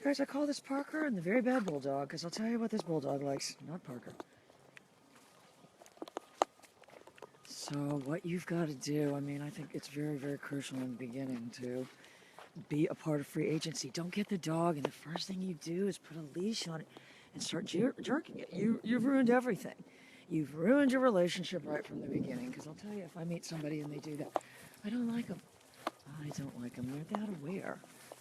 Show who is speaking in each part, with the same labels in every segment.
Speaker 1: Guys, I call this Parker and the very bad bulldog, because I'll tell you what this bulldog likes, not Parker. So what you've got to do, I mean, I think it's very, very crucial in the beginning to be a part of free agency. Don't get the dog, and the first thing you do is put a leash on it and start jerking it. You've ruined everything. You've ruined your relationship right from the beginning, because I'll tell you, if I meet somebody and they do that, I don't like them. I don't like them. They're that aware.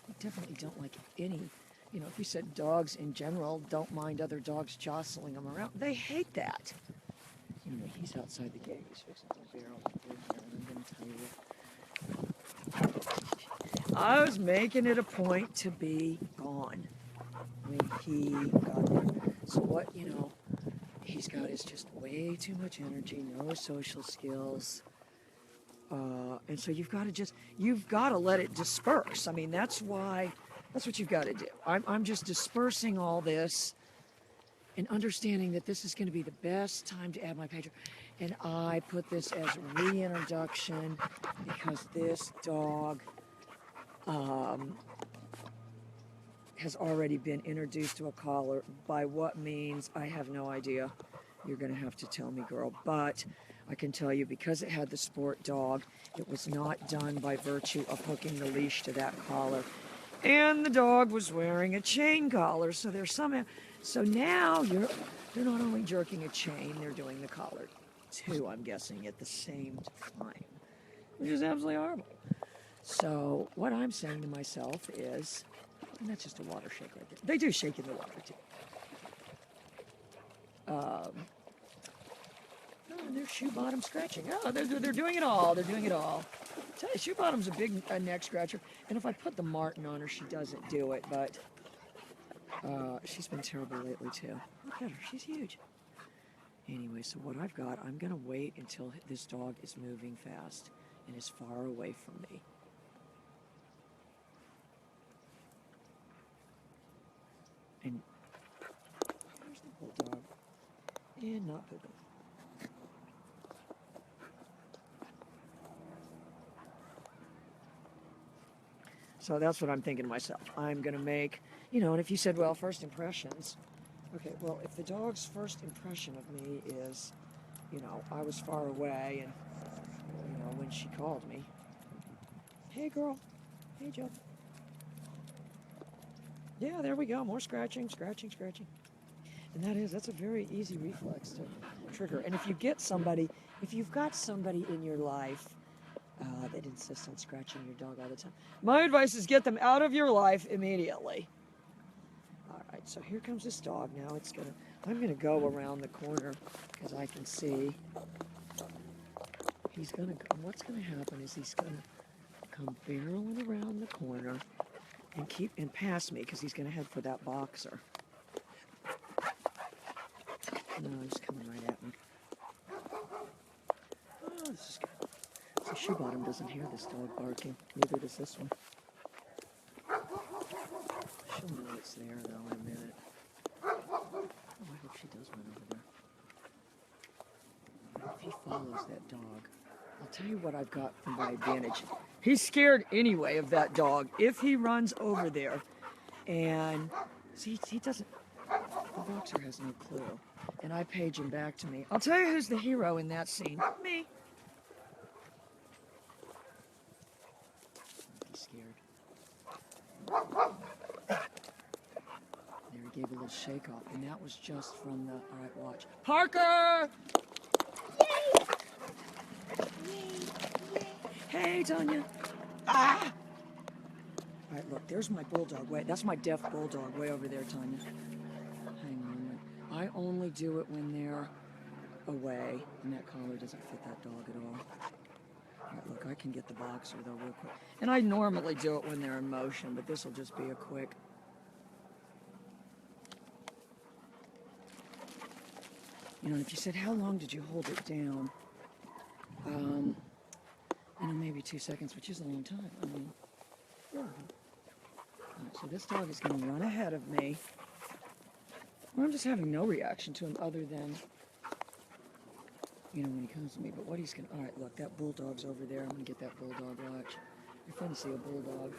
Speaker 1: I definitely don't like any. You know, if you said dogs in general don't mind other dogs jostling them around, they hate that. You know, he's outside the gate. He's fixing the barrel here, and I'm going to tell you. I was making it a point to be gone when he got there. So what, you know, he's got is just way too much energy, no social skills. And so you've got to let it disperse. I mean, that's what you've got to do. I'm just dispersing all this and understanding that this is going to be the best time to add my pager. And I put this as reintroduction because this dog has already been introduced to a collar. By what means, I have no idea. You're going to have to tell me, girl. But I can tell you, because it had the sport dog, it was not done by virtue of hooking the leash to that collar. And the dog was wearing a chain collar, so there's some. So now they're not only jerking a chain, they're doing the collar too, I'm guessing, at the same time, which is absolutely horrible. So what I'm saying to myself is, and that's just a water shake right there. They do shake in the water too. Oh, and there's shoe bottom scratching. Oh, they're doing it all. They're doing it all. I tell you, shoe bottom's a big neck scratcher. And if I put the Martin on her, she doesn't do it. But she's been terrible lately too. Look at her. She's huge. Anyway, so what I've got, I'm going to wait until this dog is moving fast and is far away from me. And there's the bulldog. And not pooping. So that's what I'm thinking to myself. I'm going to make, you know, and if you said, well, first impressions. Okay, well, if the dog's first impression of me is, you know, I was far away and, you know, when she called me, hey, girl, hey, Joe. Yeah, there we go. More scratching, scratching, scratching. And that's a very easy reflex to trigger. And if you've got somebody in your life that insists on scratching your dog all the time, my advice is get them out of your life immediately. All right, so here comes this dog. Now I'm gonna go around the corner because I can see what's gonna happen is he's gonna come barreling around the corner and pass me because he's gonna head for that boxer. No, he's coming right at me. Oh, this is good. So shoe bottom doesn't hear this dog barking. Neither does this one. She'll know it's there though in a minute. Oh, I hope she does run over there. If he follows that dog, I'll tell you what I've got from my advantage. He's scared anyway of that dog. If he runs over there, and see, he doesn't. The boxer has no clue. And I page him back to me. I'll tell you who's the hero in that scene. Me. He's scared. There, he gave a little shake off, and that was just from the. All right, watch. Parker! Yay! Yay! Hey, Tanya. Ah! All right, look, there's my bulldog. Wait, that's my deaf bulldog way over there, Tanya. Hang on a minute. I only do it when they're away, and that collar doesn't fit that dog at all. All right, look, I can get the boxer, though, real quick. And I normally do it when they're in motion, but this will just be a quick. You know, if you said, how long did you hold it down? You know, maybe 2 seconds, which is a long time. I mean, yeah. All right, so this dog is going to run ahead of me. Well, I'm just having no reaction to him other than, you know, when he comes to me. But what he's going to... All right, look, that bulldog's over there. I'm going to get that bulldog, watch. You're fun to see a bulldog.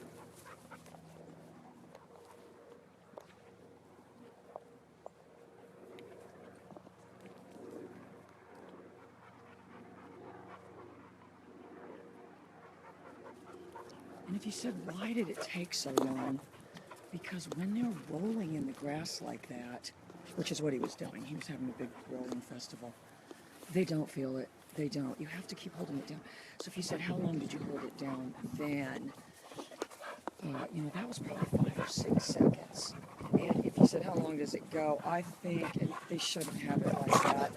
Speaker 1: And if you said, why did it take so long? Because when they're rolling in the grass like that, which is what he was doing, he was having a big rolling festival, they don't feel it. They don't. You have to keep holding it down. So if you said, how long did you hold it down then? That was probably 5 or 6 seconds. And if you said, how long does it go? I think they shouldn't have it like that.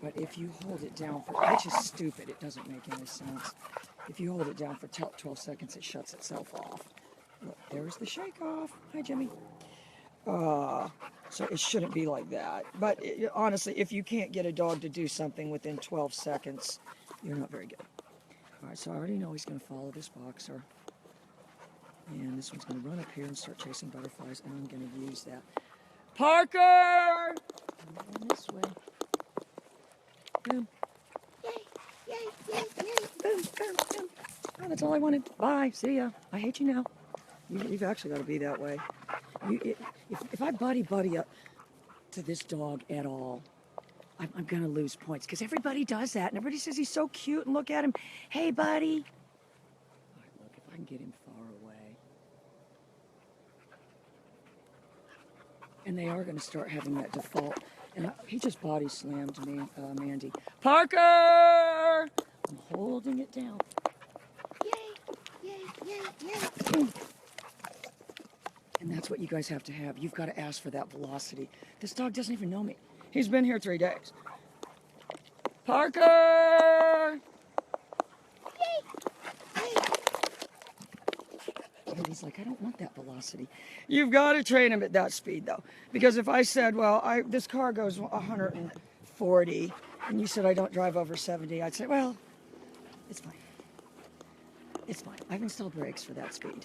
Speaker 1: But if you hold it down for, which is stupid, it doesn't make any sense. If you hold it down for 12 seconds, it shuts itself off. Look, there's the shake off. Hi, Jimmy. So it shouldn't be like that. But honestly, if you can't get a dog to do something within 12 seconds, you're not very good. All right, so I already know he's going to follow this boxer. And this one's going to run up here and start chasing butterflies, and I'm going to use that. Parker! I'm going this way. Boom. Yay, yay, yay, yay. Boom, boom, boom. Oh, that's all I wanted. Bye. See ya. I hate you now. You've actually got to be that way. If I buddy up to this dog at all, I'm going to lose points because everybody does that. And everybody says he's so cute and look at him. Hey, buddy. All right, look, if I can get him far away. And they are going to start having that default. And he just body slammed me, Mandy. Parker! I'm holding it down. Yay, yay, yay, yay. And that's what you guys have to have. You've got to ask for that velocity. This dog doesn't even know me. He's been here 3 days. Parker! And he's like, I don't want that velocity. You've got to train him at that speed, though. Because if I said, well, this car goes 140, and you said I don't drive over 70, I'd say, well, it's fine. It's fine. I've installed brakes for that speed.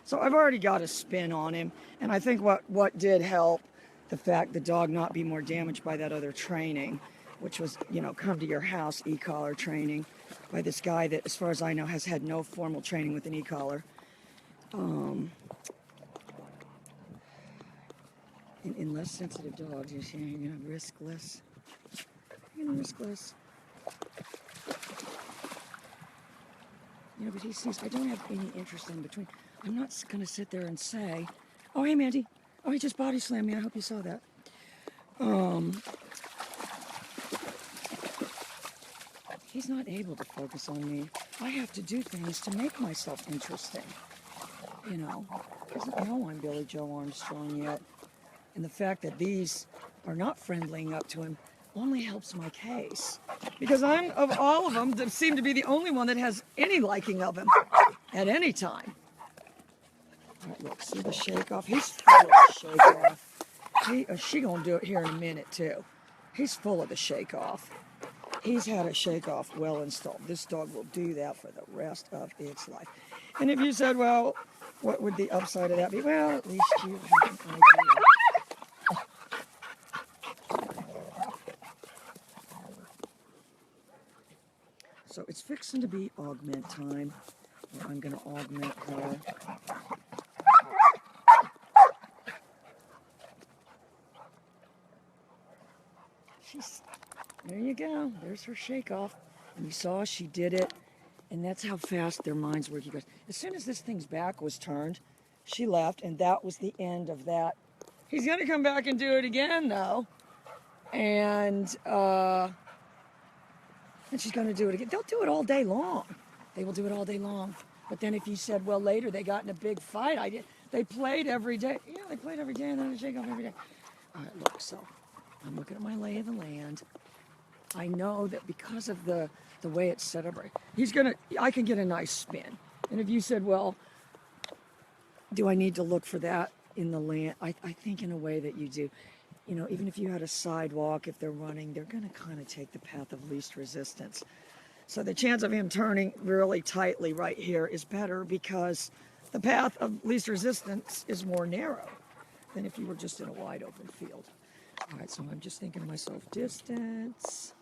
Speaker 1: So I've already got a spin on him, and I think what did help the fact the dog not be more damaged by that other training, which was, come to your house e-collar training by this guy that, as far as I know, has had no formal training with an e-collar. In less sensitive dogs, you're going to risk less. You're going to risk less. But he sees I don't have any interest in between. I'm not going to sit there and say, oh, hey, Mandy. Oh, he just body slammed me. I hope you saw that. He's not able to focus on me. I have to do things to make myself interesting. He doesn't know I'm Billy Joe Armstrong yet. And the fact that these are not friendlying up to him only helps my case. Because I'm, of all of them, seem to be the only one that has any liking of him at any time. All right, look, see the shake-off? He's full of the shake-off. She gonna do it here in a minute, too. He's full of the shake-off. He's had a shake-off well installed. This dog will do that for the rest of its life. And if you said, well, what would the upside of that be? Well, at least you have an idea. So it's fixing to be augment time. I'm going to augment her. There you go. There's her shake off. And you saw she did it. And that's how fast their minds work. You guys, as soon as this thing's back was turned, she left, and that was the end of that. He's going to come back and do it again, though. And she's going to do it again. They'll do it all day long. They will do it all day long. But then if you said, well, later they got in a big fight, they played every day. Yeah, they played every day, and then they shake off every day. All right, look, so I'm looking at my lay of the land. I know that because of the way it's set up, I can get a nice spin. And if you said, well, do I need to look for that in the land? I think in a way that you do. Even if you had a sidewalk, if they're running, they're going to kind of take the path of least resistance. So the chance of him turning really tightly right here is better because the path of least resistance is more narrow than if you were just in a wide open field. All right, so I'm just thinking to myself, distance.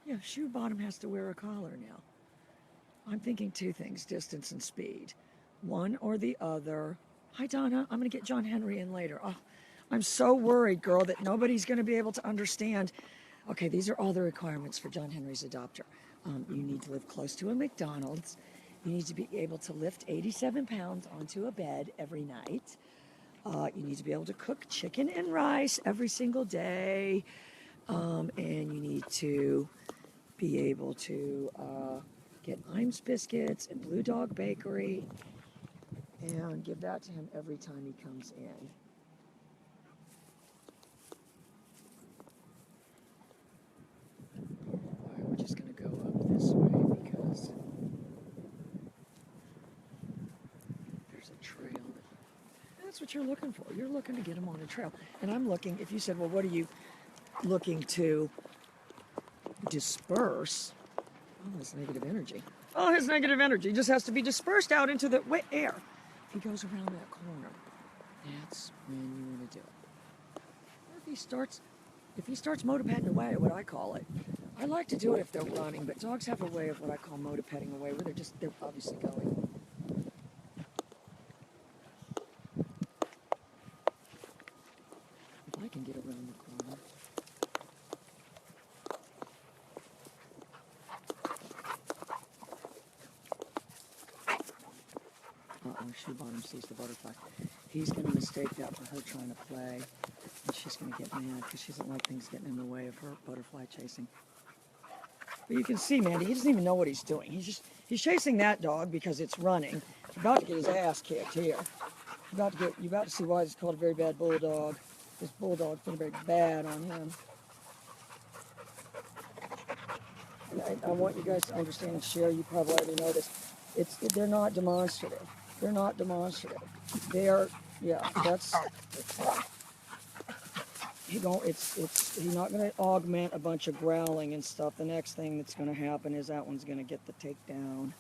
Speaker 1: Yeah, shoe bottom has to wear a collar now. I'm thinking two things, distance and speed. One or the other. Hi, Donna. I'm going to get John Henry in later. Oh, I'm so worried, girl, that nobody's going to be able to understand Okay, these are all the requirements for John Henry's adopter. You need to live close to a McDonald's. You need to be able to lift 87 pounds onto a bed every night. You need to be able to cook chicken and rice every single day. And you need to be able to get Imes biscuits and Blue Dog Bakery and give that to him every time he comes in. All right, we're just going to go up this way because there's a trail. That's what you're looking for. You're looking to get him on a trail. And I'm looking, if you said, well, what are you looking to disperse? Oh, his negative energy. Oh, his negative energy just has to be dispersed out into the air. If he goes around that corner, that's when you want to do it. Or if he starts motor-petting away, what I call it. I like to do it if they're running, but dogs have a way of what I call motor-petting away, where they're obviously going. If I can get around the corner. Shoe bottom sees the butterfly. He's going to mistake that for her trying to play, and she's going to get mad because she doesn't like things getting in the way of her butterfly chasing. But you can see, Mandy, he doesn't even know what he's doing. He's chasing that dog because it's running. He's about to get his ass kicked here. You're about to see why it's called a very bad bulldog. This bulldog's been very bad on him. And I want you guys to understand and share. You probably already know this. They're not demonstrative. They're not demonstrative. That's. He's not going to augment a bunch of growling and stuff. The next thing that's going to happen is that one's going to get the takedown.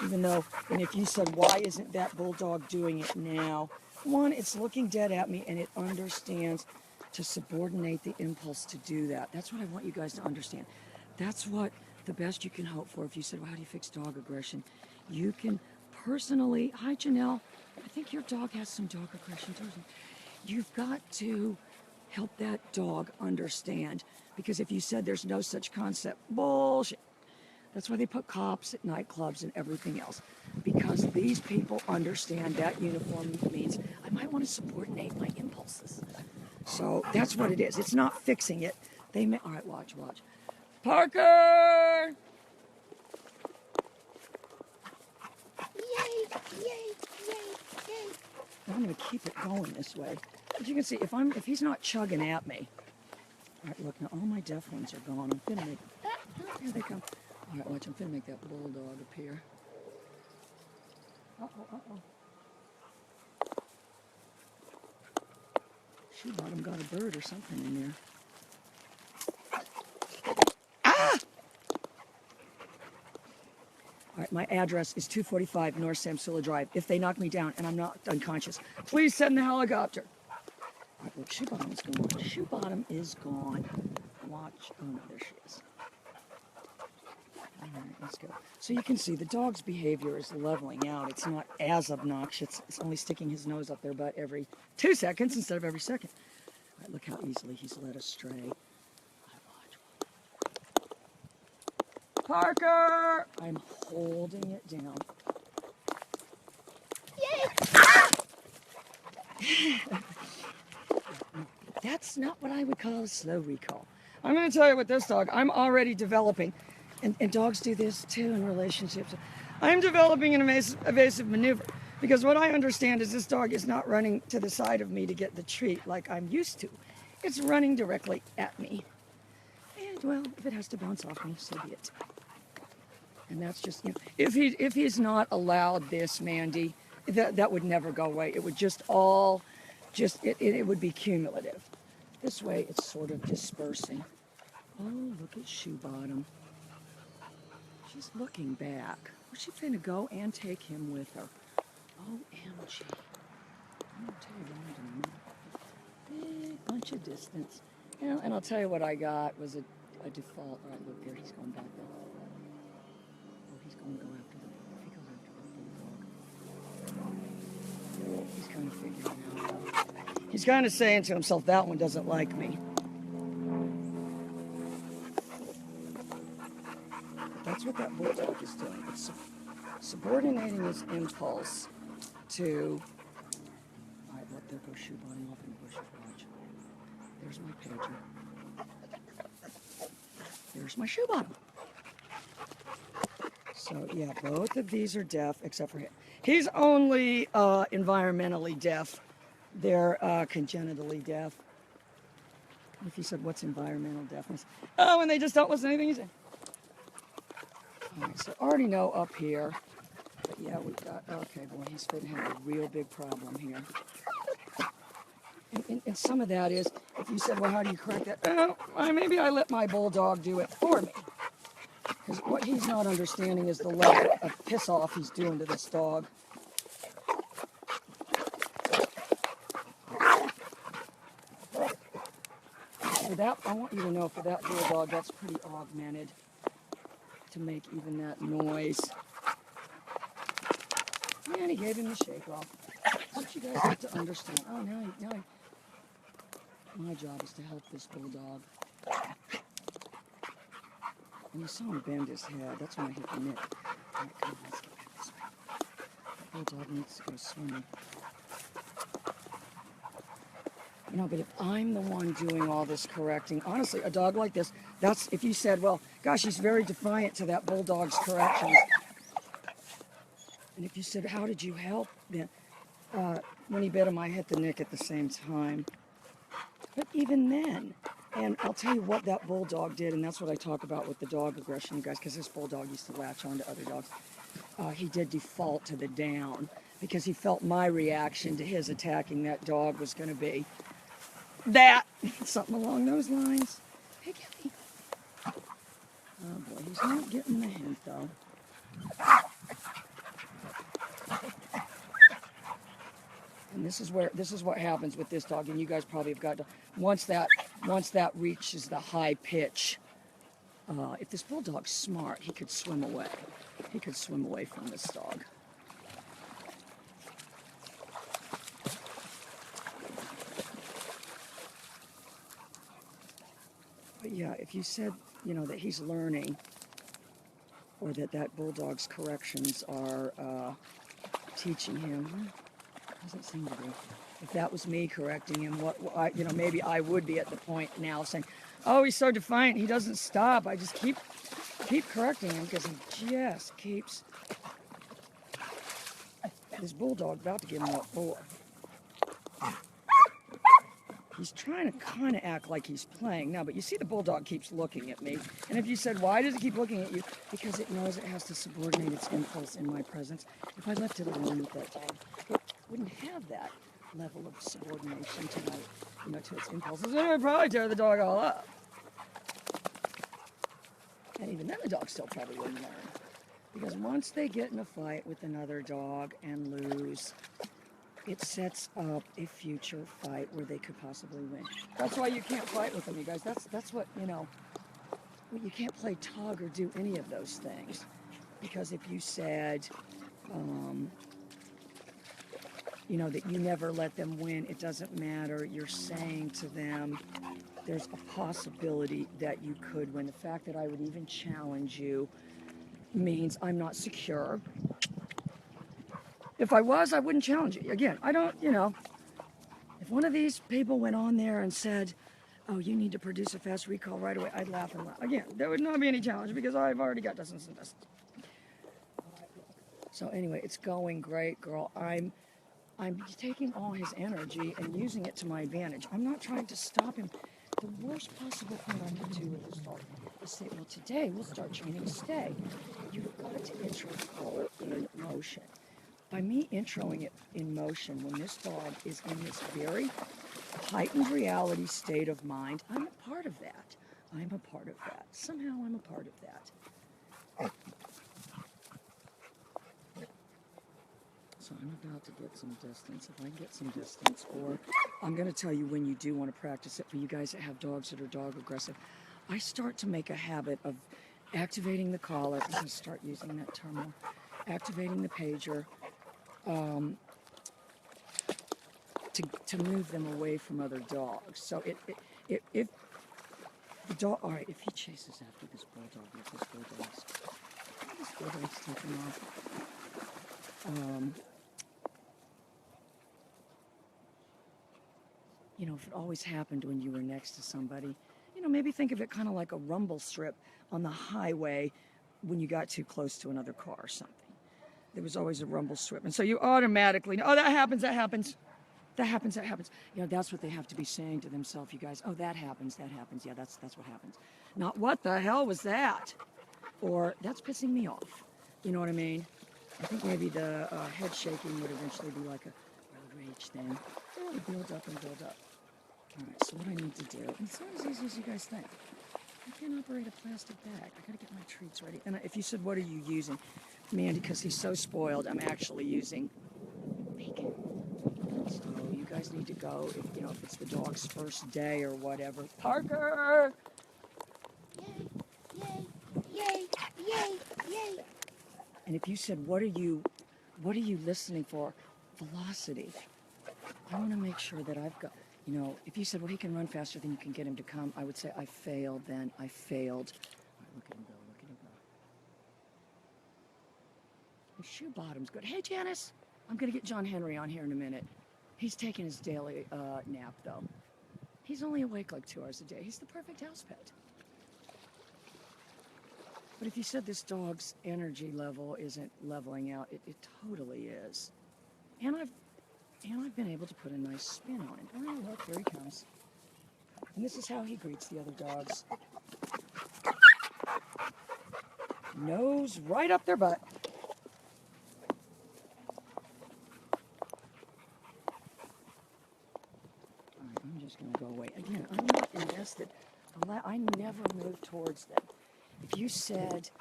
Speaker 1: Even though, and if you said, why isn't that bulldog doing it now? One, it's looking dead at me and it understands to subordinate the impulse to do that. That's what I want you guys to understand. That's what the best you can hope for. If you said, well, how do you fix dog aggression? You can personally, hi Janelle, I think your dog has some dog aggression too. You've got to help that dog understand, because if you said there's no such concept, bullshit. That's why they put cops at nightclubs and everything else, because these people understand that uniform means I might want to subordinate my impulses. So that's what it is. It's not fixing it. All right, watch. Parker! Yay. I'm going to keep it going this way. As you can see, if he's not chugging at me. All right, look, now all my deaf ones are gone. I'm going to make, here they come. All right, watch, I'm going to make that bulldog appear. Uh-oh. Shoe bottom got a bird or something in there. Ah! All right, my address is 245 North Samsula Drive. If they knock me down and I'm not unconscious, please send the helicopter. All right, look, shoe bottom is gone. Shoe bottom is gone. Watch. Oh, no, there she is. All right, let's go. So you can see the dog's behavior is leveling out. It's not as obnoxious. It's only sticking his nose up their butt every 2 seconds instead of every second. All right, look how easily he's led astray. Parker! I'm holding it down. Yay! Ah! That's not what I would call a slow recall. I'm going to tell you with this dog, I'm already developing, and dogs do this too in relationships. I'm developing an evasive maneuver, because what I understand is this dog is not running to the side of me to get the treat like I'm used to. It's running directly at me. And, well, if it has to bounce off me, so be it. And that's just, if he's not allowed this, Mandy, that would never go away. It would it would be cumulative. This way, it's sort of dispersing. Oh, look at shoe bottom. She's looking back. Where's she finna go and take him with her? OMG. I'm gonna tell you what, big bunch of distance. And I'll tell you what I got was a default. All right, look there, he's going back there. He's going to go after if he goes after the bulldog. He's kind of figuring it out. He's kind of saying to himself, that one doesn't like me. That's what that bulldog is doing. It's subordinating his impulse to... All right, look, there goes Shoe Bottom off in the bushes. Watch. There's my pager. There's my Shoe Bottom. So, yeah, both of these are deaf, except for him. He's only environmentally deaf. They're congenitally deaf. If you said, what's environmental deafness? Oh, and they just don't listen to anything you say. All right, so I already know up here. But yeah, we've got, okay, boy, he's going to have a real big problem here. And some of that is, if you said, well, how do you correct that? Maybe I let my bulldog do it for me. Because what he's not understanding is the level of piss off he's doing to this dog. For that, I want you to know, for that bulldog, that's pretty augmented to make even that noise. And he gave him the shake off. What you guys have to understand. Oh, now my job is to help this bulldog. And you saw him bend his head. That's when I hit the mitt. All right, come on, let's get back this way. The bulldog needs to go swimming. You know, but if I'm the one doing all this correcting, honestly, a dog like this, that's, if you said, well, gosh, he's very defiant to that bulldog's corrections. And if you said, how did you help? Then, when he bit him, I hit the nick at the same time. But even then, and I'll tell you what that bulldog did, and that's what I talk about with the dog aggression, you guys, because this bulldog used to latch on to other dogs. He did default to the down because he felt my reaction to his attacking that dog was going to be that, something along those lines. Hey, Gabby. Oh boy, he's not getting the hint though. And this is what happens with this dog, and you guys probably have got to, once that reaches the high pitch, if this bulldog's smart, he could swim away. He could swim away from this dog. But yeah, if you said, you know, that he's learning, or that bulldog's corrections are teaching him, doesn't seem to be. If that was me correcting him, maybe I would be at the point now saying, oh, he's so defiant, he doesn't stop. I just keep correcting him because he just keeps. This bulldog about to give him what for. He's trying to kind of act like he's playing now, but you see the bulldog keeps looking at me. And if you said, why does it keep looking at you? Because it knows it has to subordinate its impulse in my presence. If I left it alone with that dog, it wouldn't have that level of subordination to its impulses. It would probably tear the dog all up. And even then the dog still probably wouldn't learn. Because once they get in a fight with another dog and lose, it sets up a future fight where they could possibly win. That's why you can't fight with them, you guys. That's what, you can't play tug or do any of those things. Because if you said, that you never let them win, it doesn't matter. You're saying to them, there's a possibility that you could win. The fact that I would even challenge you means I'm not secure. If I was, I wouldn't challenge you. Again, I don't, if one of these people went on there and said, oh, you need to produce a fast recall right away, I'd laugh and laugh. Again, there would not be any challenge because I've already got dozens and dozens. So anyway, it's going great, girl. I'm taking all his energy and using it to my advantage. I'm not trying to stop him. The worst possible thing I could do with this dog is say, well, today we'll start training stay. You've got to intro the collar in motion. By me introing it in motion, when this dog is in this very heightened reality state of mind, I'm a part of that. I'm a part of that. Somehow I'm a part of that. So I'm about to get some distance. If I can get some distance, or I'm going to tell you when you do want to practice it for you guys that have dogs that are dog aggressive. I start to make a habit of activating the collar. I'm going to start using that terminal. Activating the pager to move them away from other dogs. So if the dog, all right, if he chases after this bulldog, This water's taking off. You know, if it always happened when you were next to somebody, you know, maybe think of it kind of like a rumble strip on the highway when you got too close to another car or something. There was always a rumble strip. And so you automatically know, oh, that happens, that happens. That happens, that happens. You know, that's what they have to be saying to themselves, you guys. Oh, that happens, that happens. Yeah, that's what happens. Not, what the hell was that? Or, that's pissing me off. You know what I mean? I think maybe the head shaking would eventually be like a road rage thing. It'll build up and build up. All right, so what I need to do, and it's not as easy as you guys think. I can't operate a plastic bag. I gotta get my treats ready. And if you said, what are you using? Mandy, because he's so spoiled, I'm actually using bacon. So you guys need to go, if, you know, if it's the dog's first day or whatever. Parker!
Speaker 2: Yay, yay, yay, yay, yay.
Speaker 1: And if you said, what are you listening for? Velocity. I want to make sure that I've got, you know, if you said, well, he can run faster than you can get him to come, I would say, I failed then. I failed. All right, look at him go, look at him go. His shoe bottom's good. Hey, Janice, I'm going to get John Henry on here in a minute. He's taking his daily nap, though. He's only awake like 2 hours a day. He's the perfect house pet. But if you said this dog's energy level isn't leveling out, it totally is. And I've been able to put a nice spin on him. Oh, look, here he comes. And this is how he greets the other dogs. Nose right up their butt. All right, I'm just going to go away. Again, I'm not invested. I never move towards them. If you said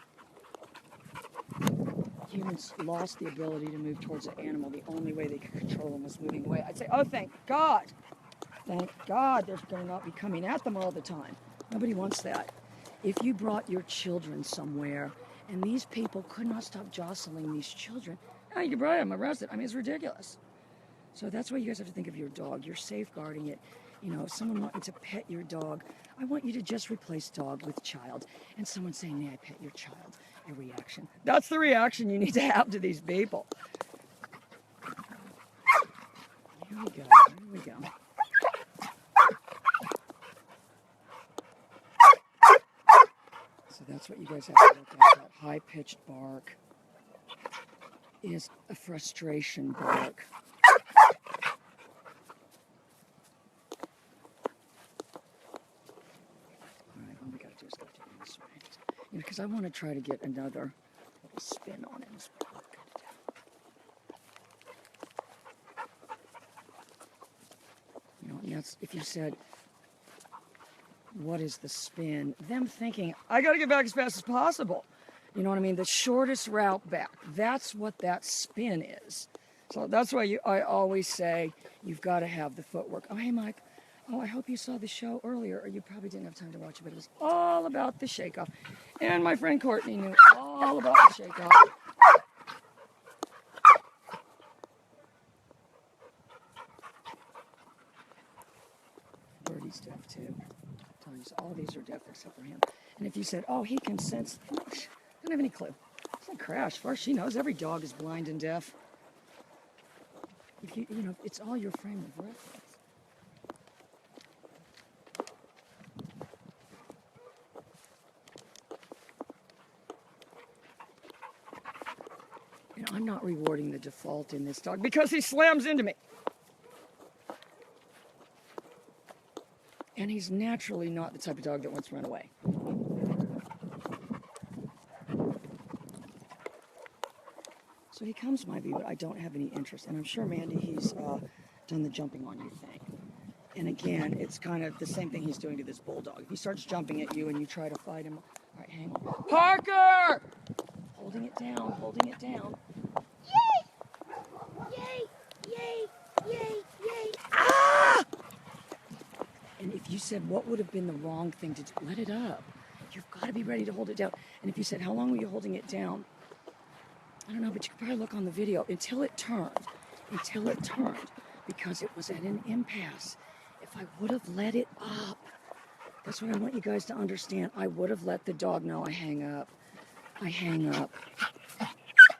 Speaker 1: humans lost the ability to move towards an animal, the only way they could control them was moving away, I'd say, oh, thank God. Thank God they're going to not be coming at them all the time. Nobody wants that. If you brought your children somewhere and these people could not stop jostling these children, oh, you could probably have them arrested. I mean, it's ridiculous. So that's why you guys have to think of your dog. You're safeguarding it. You know, someone wanting to pet your dog, I want you to just replace dog with child. And someone saying, may I pet your child? Your reaction. That's the reaction you need to have to these people. Here we go. Here we go. So that's what you guys have to look at. That high-pitched bark is a frustration bark. Because I want to try to get another little spin on him. You know, and that's, if you said, what is the spin? Them thinking, I got to get back as fast as possible. You know what I mean? The shortest route back. That's what that spin is. So that's why I always say, you've got to have the footwork. Oh, hey, Mike. Oh, I hope you saw the show earlier, or you probably didn't have time to watch it, but it was all about the shake-off. And my friend Courtney knew all about the shake-off. Birdie's deaf, too. I'm telling you, so all these are deaf except for him. And if you said, oh, he can sense, I don't have any clue. It's like Crash. As far as she knows, every dog is blind and deaf. If you know, it's all your frame of reference. I'm not rewarding the default in this dog because he slams into me. And he's naturally not the type of dog that wants to run away. So he comes my view, but I don't have any interest. And I'm sure, Mandy, he's done the jumping on you thing. And again, it's kind of the same thing he's doing to this bulldog. If he starts jumping at you and you try to fight him, all right, hang on. Parker! Holding it down, holding it down.
Speaker 2: Yay, yay, yay, yay.
Speaker 1: Ah! And if you said, what would have been the wrong thing to do? Let it up. You've got to be ready to hold it down. And if you said, how long were you holding it down? I don't know, but you could probably look on the video until it turned, because it was at an impasse. If I would have let it up, that's what I want you guys to understand. I would have let the dog know I hang up. I hang up.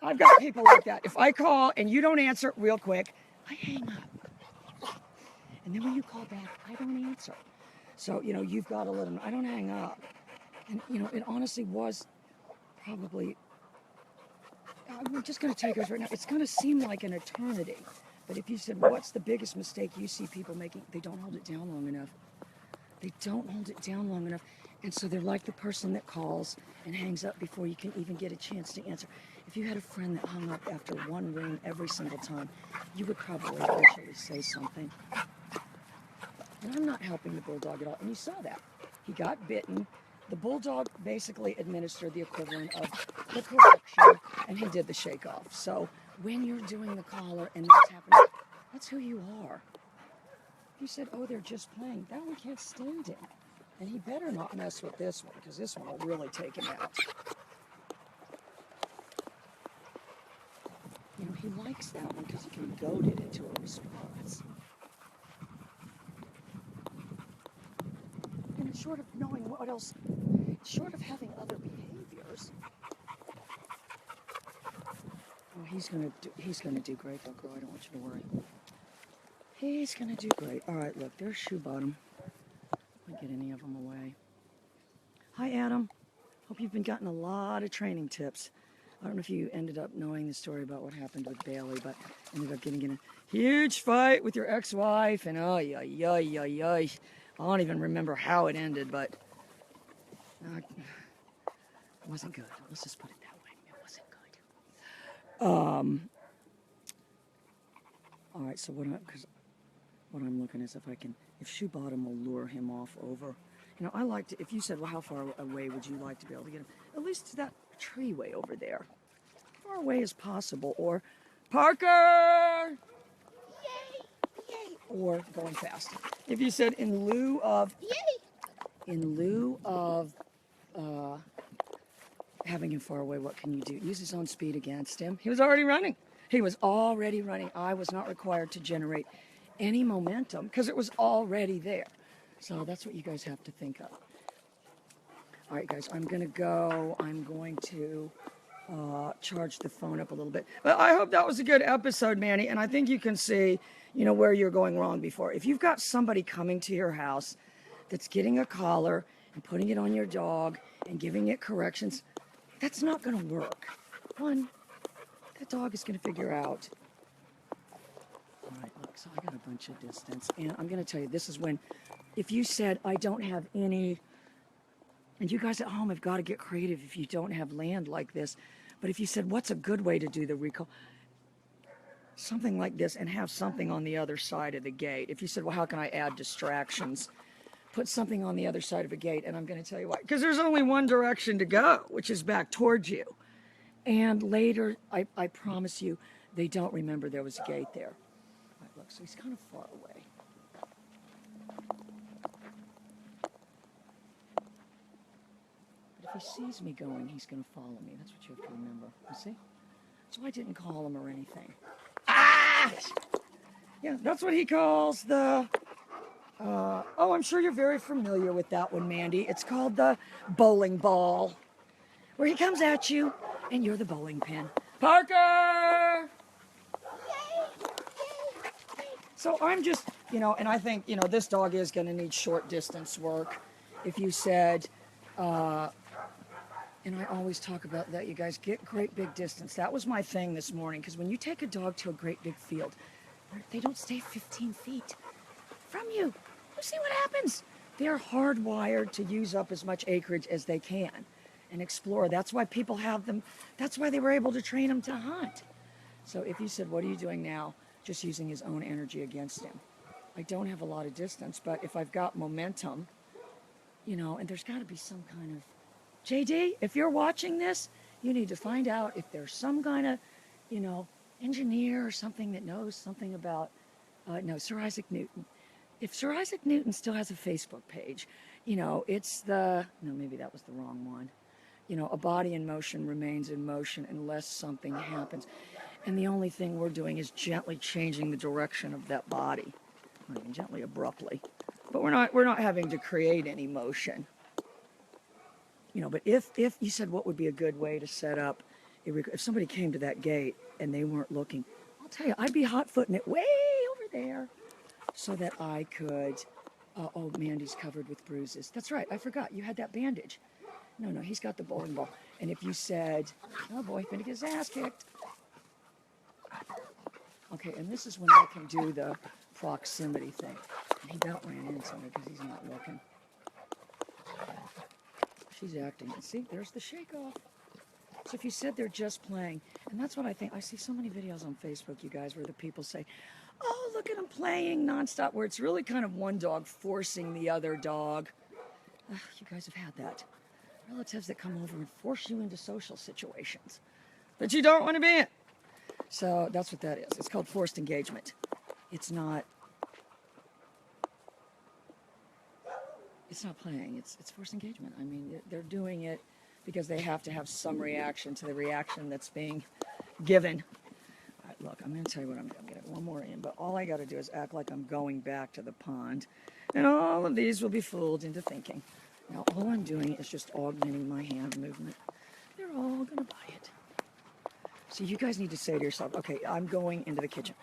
Speaker 1: I've got people like that. If I call and you don't answer real quick, I hang up. And then when you call back, I don't answer. So, you've got to let them know. I don't hang up. And, it honestly was probably, I'm just going to tell you guys right now, it's going to seem like an eternity. But if you said, what's the biggest mistake you see people making? They don't hold it down long enough. They don't hold it down long enough. And so they're like the person that calls and hangs up before you can even get a chance to answer. If you had a friend that hung up after one ring every single time, you would probably eventually say something. And I'm not helping the bulldog at all. And you saw that. He got bitten. The bulldog basically administered the equivalent of the correction, and he did the shake off. So when you're doing the collar and that's happening, that's who you are. You said, oh, they're just playing. That one can't stand him. And he better not mess with this one, because this one will really take him out. He likes that one because he can goad it into a response. And it's short of knowing what else, short of having other behaviors. Oh, he's gonna do great, though, girl. I don't want you to worry. He's gonna do great. All right, look, there's Shoe Bottom. Can't get any of them away. Hi, Adam. Hope you've been getting a lot of training tips. I don't know if you ended up knowing the story about what happened with Bailey, but ended up getting in a huge fight with your ex-wife, and I don't even remember how it ended, but it wasn't good. Let's just put it that way. It wasn't good. All right, so what I'm looking is if Shoe Bottom will lure him off over. I like to, if you said, well, how far away would you like to be able to get him? At least to that tree way over there. Far away as possible. Or, Parker!
Speaker 2: Yay! Yay!
Speaker 1: Or going fast. If you said in lieu of having him far away, what can you do? Use his own speed against him. He was already running. I was not required to generate any momentum because it was already there. So that's what you guys have to think of. All right, guys, I'm going to charge the phone up a little bit. But I hope that was a good episode, Manny, and I think you can see, where you're going wrong before. If you've got somebody coming to your house that's getting a collar and putting it on your dog and giving it corrections, that's not going to work. One, that dog is going to figure out. All right, look, so I got a bunch of distance, and I'm going to tell you, this is when, if you said, I don't have any, and you guys at home have got to get creative if you don't have land like this, but if you said, what's a good way to do the recall? Something like this, and have something on the other side of the gate. If you said, well, how can I add distractions? Put something on the other side of a gate, and I'm going to tell you why. Because there's only one direction to go, which is back towards you. And later, I promise you, they don't remember there was a gate there. All right, look, so he's kind of far away. But if he sees me going, he's going to follow me. That's what you have to remember. You see? So I didn't call him or anything. Ah! Yeah, that's what he calls the... oh, I'm sure you're very familiar with that one, Mandy. It's called the bowling ball, where he comes at you, and you're the bowling pin. Parker! So I'm just, and I think, this dog is going to need short distance work. If you said, and I always talk about that, you guys, get great big distance. That was my thing this morning, because when you take a dog to a great big field, they don't stay 15 feet from you. You see what happens? They're hardwired to use up as much acreage as they can and explore. That's why people have them. That's why they were able to train them to hunt. So if you said, what are you doing now? Just using his own energy against him. I don't have a lot of distance, but if I've got momentum, and there's got to be some kind of... JD, if you're watching this, you need to find out if there's some kind of, engineer or something that knows something about, no, Sir Isaac Newton. If Sir Isaac Newton still has a Facebook page, it's no, maybe that was the wrong one. A body in motion remains in motion unless something happens. And the only thing we're doing is gently changing the direction of that body. I mean, gently, abruptly. But we're not having to create any motion. But if you said what would be a good way to set up, if somebody came to that gate and they weren't looking, I'll tell you, I'd be hot-footing it way over there so that I could, oh, Mandy's covered with bruises. That's right, I forgot, you had that bandage. No, he's got the bowling ball. And if you said, oh boy, he's gonna get his ass kicked. Okay, and this is when I can do the proximity thing. And he about ran into me because he's not looking. She's acting. And see, there's the shake off. So if you said they're just playing, and that's what I think. I see so many videos on Facebook, you guys, where the people say, oh, look at them playing nonstop, where it's really kind of one dog forcing the other dog. Ugh, you guys have had that. Relatives that come over and force you into social situations that you don't want to be in. So that's what that is. It's called forced engagement. It's not playing. It's forced engagement. I mean, they're doing it because they have to have some reaction to the reaction that's being given. All right, look, I'm going to tell you what I'm going to get one more in, but all I got to do is act like I'm going back to the pond, and all of these will be fooled into thinking. Now, all I'm doing is just augmenting my hand movement. They're all going to buy it. So you guys need to say to yourself, okay, I'm going into the kitchen.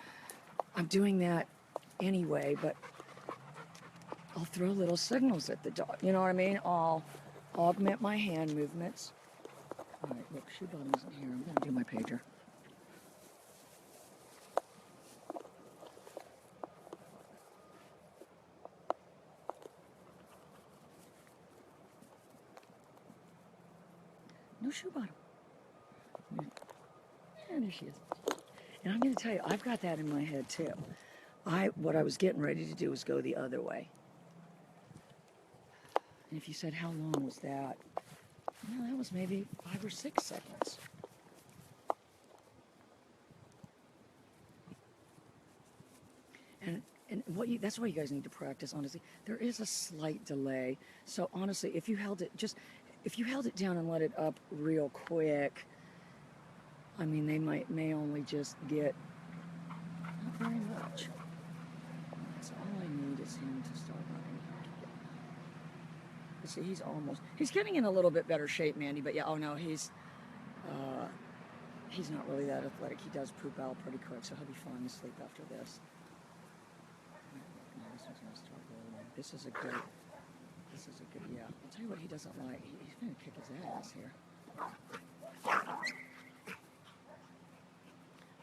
Speaker 1: I'm doing that anyway, but I'll throw little signals at the dog. You know what I mean? I'll augment my hand movements. All right, look, shoe bottom isn't here. I'm going to do my pager. No shoe bottom. And there she is. And I'm going to tell you, I've got that in my head too. What I was getting ready to do was go the other way. And if you said, how long was that? Well, that was maybe 5 or 6 seconds. And that's why you guys need to practice, honestly. There is a slight delay. So honestly, if you held it down and let it up real quick, I mean, they may only just get not very much. So all I need is him to start running. See, he's getting in a little bit better shape, Mandy, but yeah, oh no, he's not really that athletic. He does poop out pretty quick, so he'll be falling asleep after this. No, this one's gonna start rolling. This is a good, yeah. I'll tell you what he doesn't like. He's gonna kick his ass here.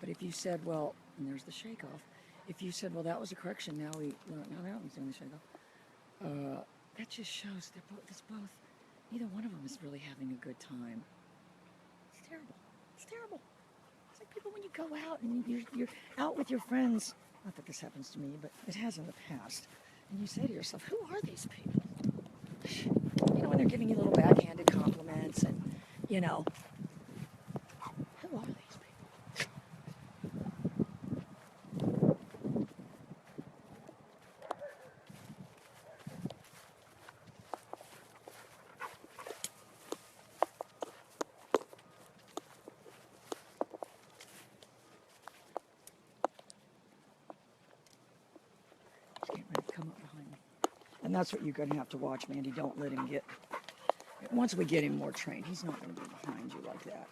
Speaker 1: But if you said, well, and there's the shake off. If you said, well, that was a correction, now that one's doing the shake off. That just shows neither one of them is really having a good time. It's terrible. It's terrible. It's like people when you go out and you're out with your friends. Not that this happens to me, but it has in the past. And you say to yourself, who are these people? When they're giving you little backhanded compliments and, who are these people? Come up behind me. And that's what you're going to have to watch, Mandy. Don't let him get... Once we get him more trained, he's not going to be behind you like that.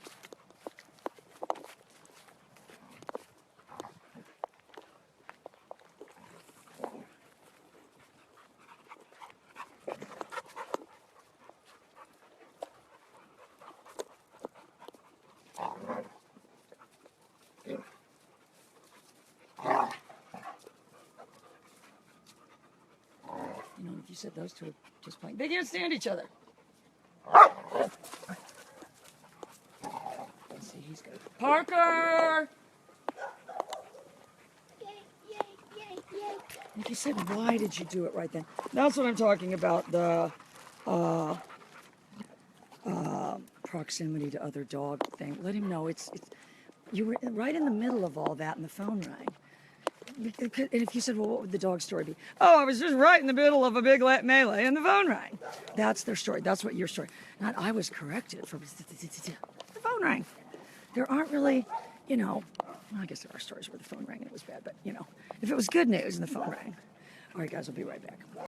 Speaker 1: If you said those two are just playing, they can't stand each other. Let's see, he's good. Parker!
Speaker 2: Yay, yay, yay, yay.
Speaker 1: And if you said, why did you do it right then? That's what I'm talking about, the proximity to other dog thing. Let him know you were right in the middle of all that and the phone rang. And if you said, well, what would the dog story be? Oh, I was just right in the middle of a big melee and the phone rang. That's their story. That's what your story. Not I was corrected for the phone rang. There aren't really, well, I guess there are stories where the phone rang and it was bad, but, if it was good news and the phone rang. All right, guys, we'll be right back.